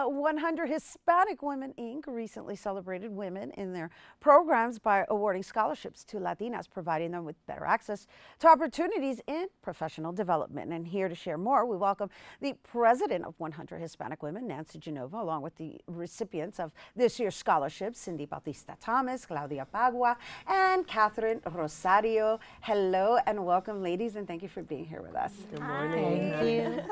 100 Hispanic Women, Inc. recently celebrated women in their programs by awarding scholarships to Latinas, providing them with better access to opportunities in professional development. And here to share more, we welcome the president of 100 Hispanic Women, Nancy Genova, along with the recipients of this year's scholarships, Cindy Bautista Thomas, Claudia Pagua, and Catherine Rosario. Hello and welcome, ladies, and thank you for being here with us. Good morning. Thank you.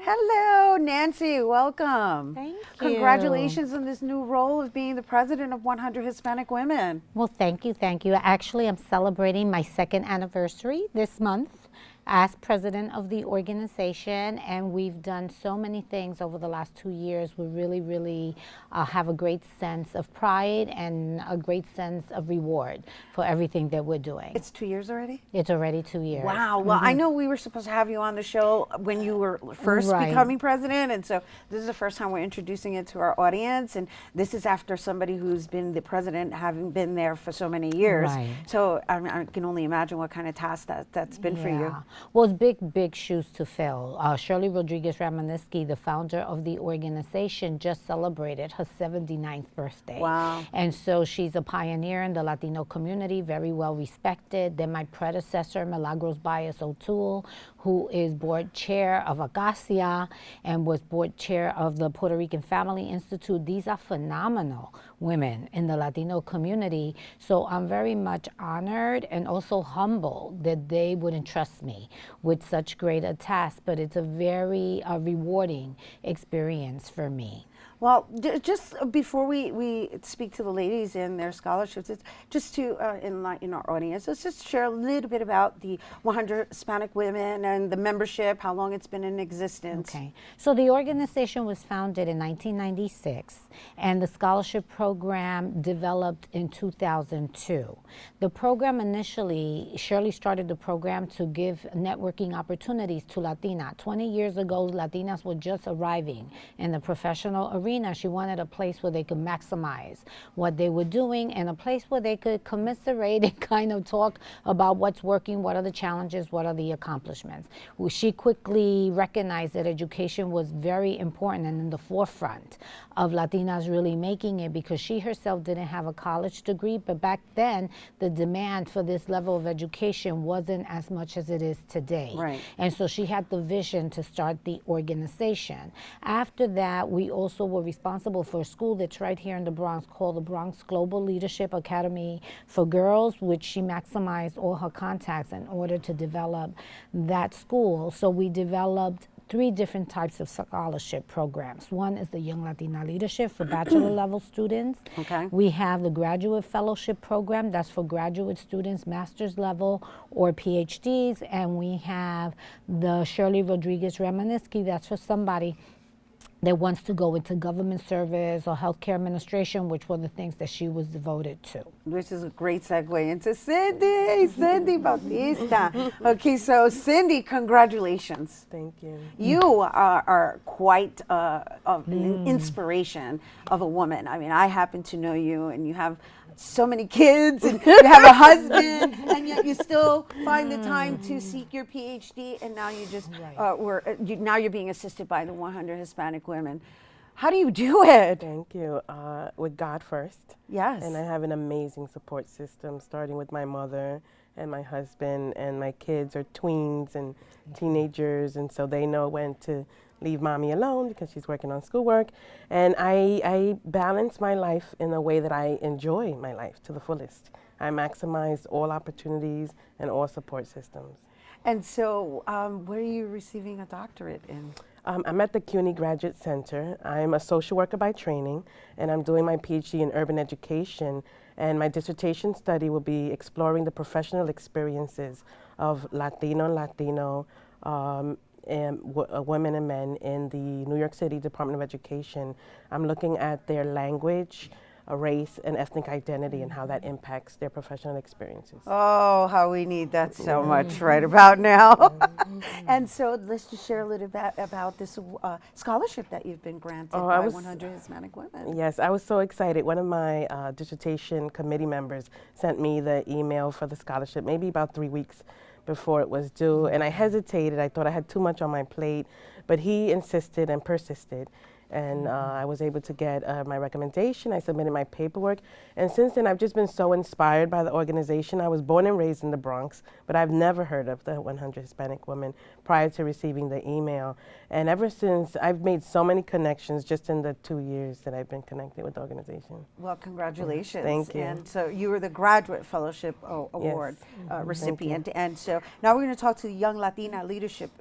Hello, Nancy. Welcome. Thank you. Congratulations on this new role of being the president of 100 Hispanic Women. Well, thank you. Thank you. Actually, I'm celebrating my second anniversary this month as president of the organization, and we've done so many things over the last 2 years. We really have a great sense of pride and a great sense of reward for everything that we're doing. It's 2 years already? It's already 2 years. Wow. Well, I know we were supposed to have you on the show when you were first Right. becoming president, and so this is the first time we're introducing it to our audience, and this is after somebody who's been the president, having been there for so many years. Right. So I can only imagine what kind of task that's been for you. Well, it's big shoes to fill. Shirley Rodriguez Ramaniski, the founder of the organization, just celebrated her 79th birthday. Wow. And so she's a pioneer in the Latino community, very well respected. Then my predecessor, Milagros Baez O'Toole, who is board chair of Acacia and was board chair of the Puerto Rican Family Institute. These are phenomenal women in the Latino community. So I'm very much honored and also humbled that they would entrust me with such great a task, but it's a very rewarding experience for me. Well, just before we speak to the ladies and their scholarships, it's just to enlighten our audience, let's just share a little bit about the 100 Hispanic Women and the membership, how long it's been in existence. Okay, so the organization was founded in 1996, and the scholarship program developed in 2002. The program initially, Shirley started the program to give networking opportunities to Latinas. 20 years ago, Latinas were just arriving in the professional arena. She wanted a place where they could maximize what they were doing and a place where they could commiserate and kind of talk about what's working, what are the challenges, what are the accomplishments. Well, she quickly recognized that education was very important and in the forefront of Latinas really making it, because she herself didn't have a college degree, but back then the demand for this level of education wasn't as much as it is today. Right. And so she had the vision to start the organization. After that, we also were responsible for a school that's right here in the Bronx called the Bronx Global Leadership Academy for Girls, which she maximized all her contacts in order to develop that school. So we developed 3 different types of scholarship programs. One is the Young Latina Leadership for bachelor level students. Okay. We have the Graduate Fellowship Program, that's for graduate students, master's level or PhDs. And we have the Shirley Rodriguez Ramaniski, that's for somebody that wants to go into government service or healthcare administration, which were the things that she was devoted to. Which is a great segue into Cindy Bautista. Okay, so Cindy, congratulations. Thank you. You are quite an inspiration of a woman. I mean, I happen to know you, and you have so many kids, and you have a husband, and yet you still find the time to seek your PhD, and now you just now you're being assisted by the 100 Hispanic Women. How do you do it? Thank you. With God first. Yes. And I have an amazing support system, starting with my mother and my husband, and my kids are tweens and teenagers, and so they know when to leave mommy alone because she's working on schoolwork. And I balance my life in a way that I enjoy my life to the fullest. I maximize all opportunities and all support systems. And so, where are you receiving a doctorate in? I'm at the CUNY Graduate Center. I'm a social worker by training, and I'm doing my PhD in urban education. And my dissertation study will be exploring the professional experiences of Latino and women and men in the New York City Department of Education. I'm looking at their language, race, and ethnic identity and how that impacts their professional experiences. Oh, how we need that so much right about now. And so let's just share a little bit about this scholarship that you've been granted by 100 Hispanic Women. Yes, I was so excited. One of my dissertation committee members sent me the email for the scholarship maybe about 3 weeks before it was due, and I hesitated. I thought I had too much on my plate, but he insisted and persisted. And I was able to get my recommendation. I submitted my paperwork. And since then, I've just been so inspired by the organization. I was born and raised in the Bronx, but I've never heard of the 100 Hispanic Women prior to receiving the email. And ever since, I've made so many connections just in the 2 years that I've been connected with the organization. Well, congratulations. Thank you. And so you were the Graduate Fellowship Award recipient. And so now we're going to talk to the Young Latina Leadership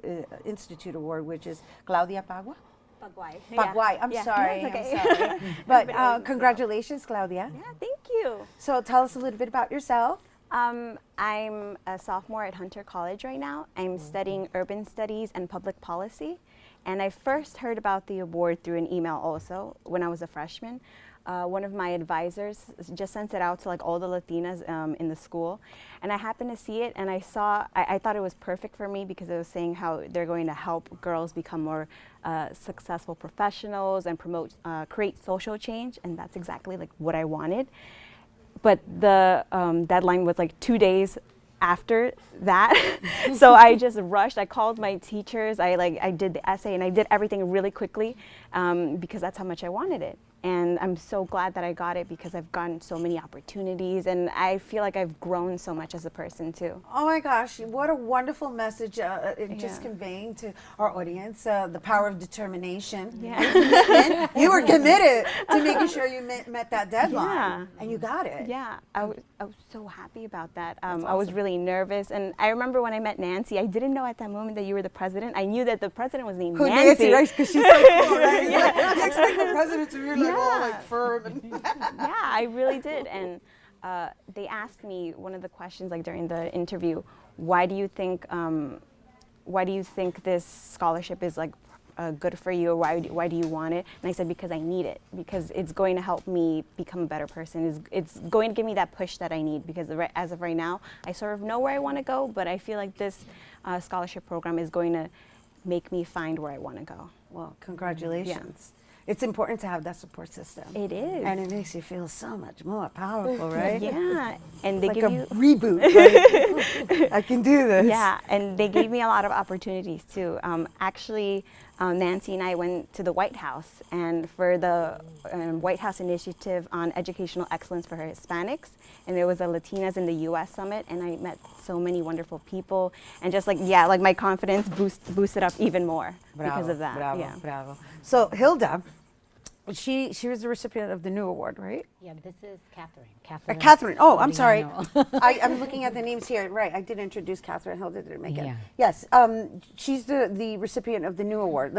Institute Award, which is Claudia Pagua. Pagwai. Pagwai. I'm sorry. No, it's okay. I'm sorry. But congratulations, Claudia. Yeah, thank you. So tell us a little bit about yourself. I'm a sophomore at Hunter College right now. I'm studying urban studies and public policy. And I first heard about the award through an email also when I was a freshman. One of my advisors just sent it out to like all the Latinas in the school. And I happened to see it and I thought it was perfect for me because it was saying how they're going to help girls become more successful professionals and create social change. And that's exactly like what I wanted. But the deadline was like 2 days after that. So I just rushed. I called my teachers. I did the essay and I did everything really quickly because that's how much I wanted it. And I'm so glad that I got it because I've gotten so many opportunities and I feel like I've grown so much as a person too. Oh my gosh, what a wonderful message just conveying to our audience, the power of determination. Yeah. You were committed to making sure you met that deadline. Yeah. And you got it. Yeah, I was so happy about that. That's I was awesome. really nervous and I remember when I met Nancy, I didn't know at that moment that you were the president. I knew that the president was named Who, Nancy. right? Because she's so cool, right? You expect the president to be like all like firm and Yeah, I really did. And they asked me one of the questions like during the interview, why do you think this scholarship is like good for you, or why do you want it? And I said because I need it, because it's going to help me become a better person. It's going to give me that push that I need, because as of right now, I sort of know where I want to go, but I feel like this scholarship program is going to make me find where I want to go. well, congratulations. It's important to have that support system. It is. And it makes you feel so much more powerful, right? Yeah, and they Like give a you reboot. Right? I can do this. Yeah, and they gave me a lot of opportunities too. Actually, Nancy and I went to the White House, and for the White House Initiative on Educational Excellence for Hispanics, and there was a Latinas in the U.S. Summit, and I met so many wonderful people, and just like my confidence boosted up even more because of that. Bravo, Yeah. bravo. So Hilda, she was the recipient of the new award, right? Yeah, this is Catherine. Catherine. Oh, I'm sorry. Soriano. I'm looking at the names here. Right, I did introduce Catherine. Hilda didn't make it. Yeah. Yes, she's the recipient of the new award.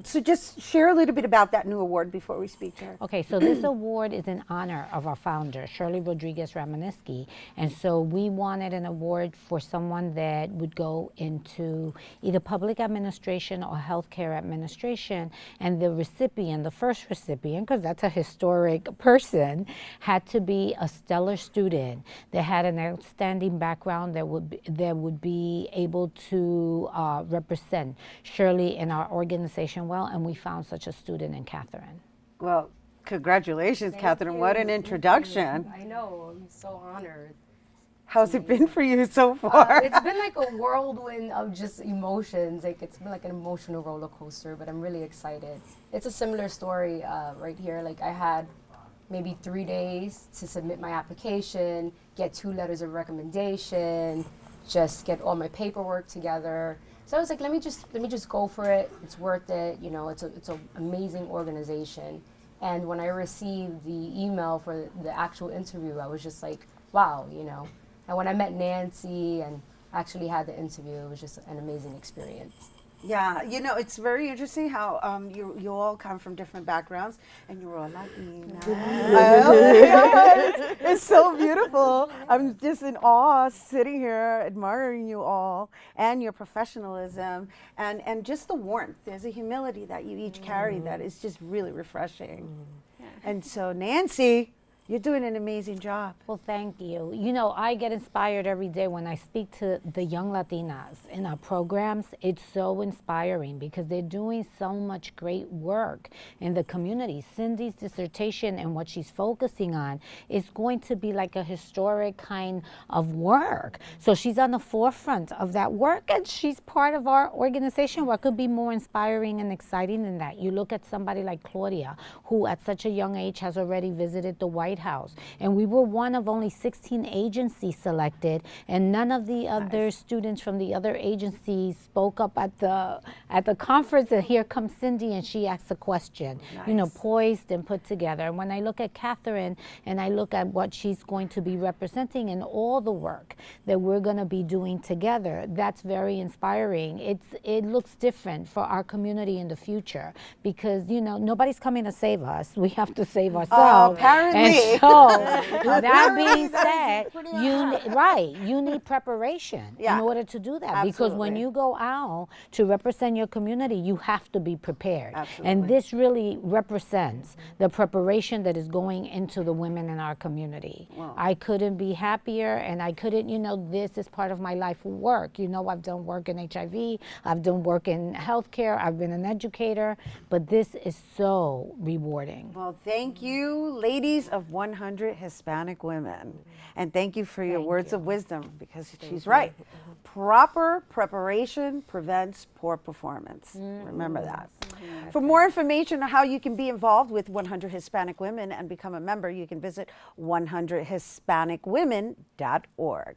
So just share a little bit about that new award before we speak to her. Okay, so this award is in honor of our founder, Shirley Rodriguez Ramaniski. And so we wanted an award for someone that would go into either public administration or healthcare administration. And the recipient, the first recipient, because that's a historic person, had to be a stellar student that had an outstanding background that would be able to represent Shirley in our organization well. And we found such a student in Catherine. Well, congratulations, Catherine. you. What an introduction. I know, I'm so honored. How's it been for you so far? It's been like a whirlwind of just emotions. Like it's been like an emotional roller coaster, but I'm really excited. It's a similar story right here. Like I had maybe 3 days to submit my application, get 2 letters of recommendation, just get all my paperwork together. So I was like, let me just go for it. It's worth it. You know, it's an amazing organization. And when I received the email for the actual interview, I was just like, wow, you know. And when I met Nancy and actually had the interview, it was just an amazing experience. Yeah, you know, it's very interesting how you all come from different backgrounds and you're all Latina. It's so beautiful. I'm just in awe sitting here admiring you all and your professionalism and just the warmth. There's a humility that you each carry that is just really refreshing. And so Nancy, You're doing an amazing job. Well, thank you. You know, I get inspired every day when I speak to the young Latinas in our programs. It's so inspiring because they're doing so much great work in the community. Cindy's dissertation and what she's focusing on is going to be like a historic kind of work. So she's on the forefront of that work, and she's part of our organization. What could be more inspiring and exciting than that? You look at somebody like Claudia, who at such a young age has already visited the White House, and we were one of only 16 agencies selected, and none of the other students from the other agencies spoke up at the conference. And here comes Cindy, and she asks a question, you know, poised and put together. And when I look at Catherine and I look at what she's going to be representing and all the work that we're going to be doing together, that's very inspiring. It looks different for our community in the future because, you know, nobody's coming to save us. We have to save ourselves. Apparently. And so, that being said, you need preparation in order to do that. Because when you go out to represent your community, you have to be prepared. And this really represents the preparation that is going into the women in our community. I couldn't be happier, and I couldn't, you know, this is part of my life work. You know, I've done work in HIV, I've done work in healthcare, I've been an educator, but this is so rewarding. Well, thank you, ladies of 100 Hispanic Women. And thank you for your words of wisdom, because she's right. Proper preparation prevents poor performance. Remember that. For more information on how you can be involved with 100 Hispanic Women and become a member, you can visit 100hispanicwomen.org.